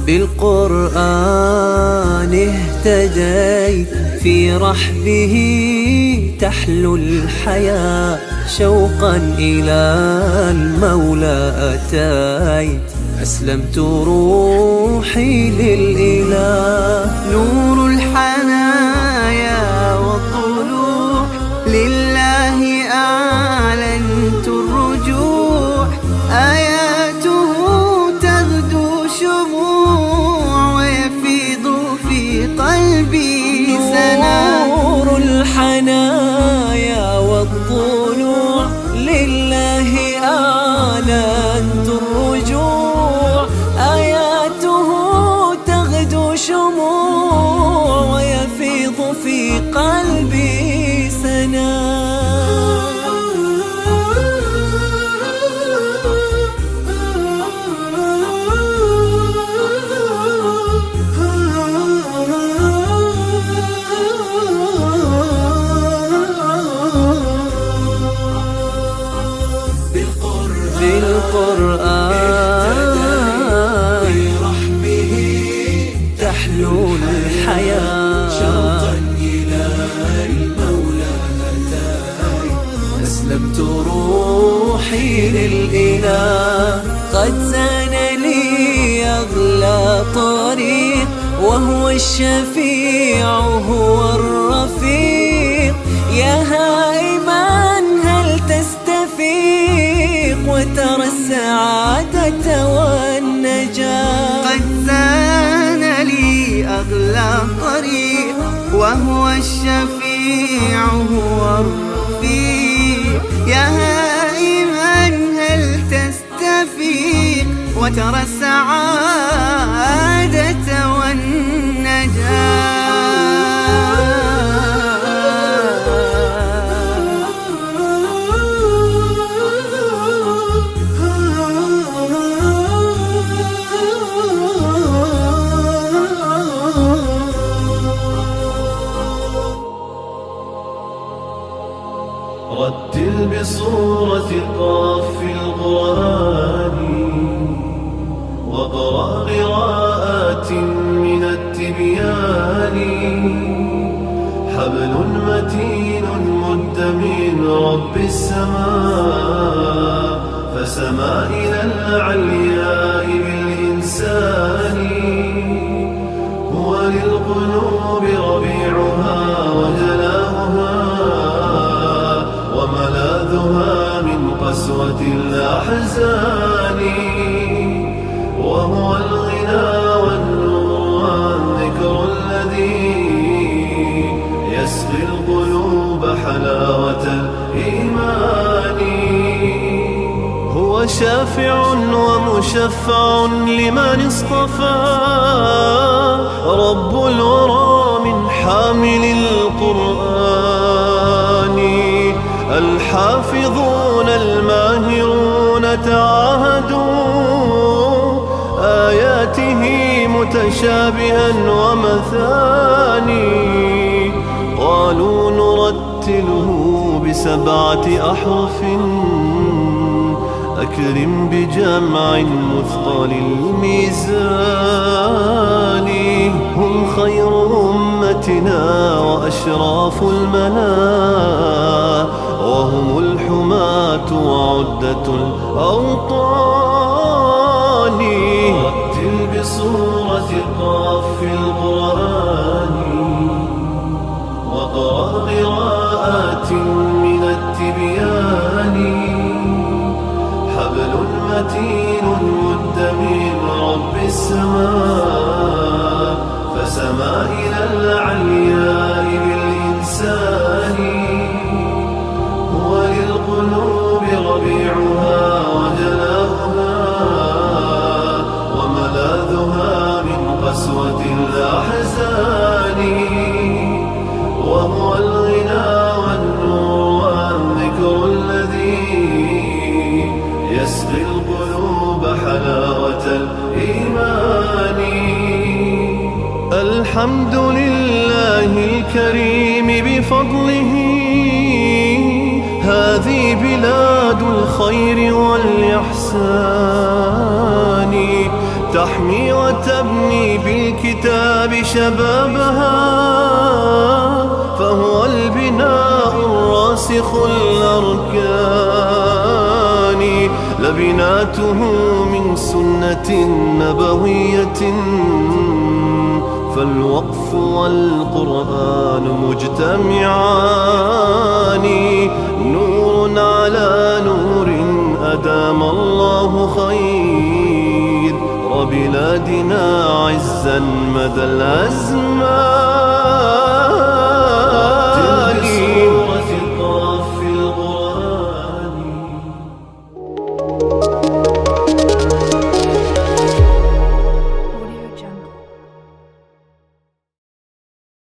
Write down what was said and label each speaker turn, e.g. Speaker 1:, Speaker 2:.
Speaker 1: بالقرآن اهتديت، في رحبه تحلو الحياة، شوقا إلى المولى أتيت، أسلمت روحي للإله. نور الحنايا والطلوع لله أعلنت الرجوع، آياته تغدو شموع ويفيض في قلبي سنا. نور الحنايا والطلوع لله أعلنت الرجوع، آياته تغدو شموع ويفيض في قلبي سنا. بالقرآن برحمه تحلو الحياة، شوقا إلى المولى أتيت، أسلمت روحي للإله. قد زان لي أغلى طريق، وهو الشفيع هو الرفيق، يا هائما هل تستفيق وترى السعادة والنجاة. قد زان لي أغلى طريق، وهو الشفيع هو الرفيق، يا هائما هل تستفيق وترى السعادة والنجاة.
Speaker 2: رتل بصورة قاف القرآن، واقرأ قراءات من التبيان، حبل متين مد من رب السماء، فسما إلى العلياء بالإنسان، هو للقلوب ربيعها وجلاؤها، وملاذها من قسوة الأحزان، وهو الغنى والنور والذكر الذي يسقي القلوب حلاوة الإيمان، هو شافع ومشفع لمن اصطفى، رب الورى من حامل القرآن، الحافظون الماهرون تعاهدوا آياته متشابها ومثاني، قالوا نرتله ب7 أحرف، أكرم بجمع مثقل الميزان، هم خير أمتنا وأشراف الملا، وهم الحماة وعدة الأوطان. رتل بصورة قاف القرآن، واقرأ قراءات من التبيان، حبل متين مد من رب السماء، فسما إلى العلياء بالإنسان، هو للقلوب ربيعها وجلاؤها، وملاذها من قسوة الأحزان، وهو الغنى والنور والذكر الذي يسقي القلوب حلاوة الإيمان. الحمد لله الكريم بفضله، هذه بلاد الخير والإحسان، تحمي وتبني بالكتاب شبابها، فهو البناء الراسخ الأركان، لبناته من سنة نبوية، فالوقف والقرآن مجتمعان، نور على نور أدام الله خير بلادنا عزا مدى الأزمان.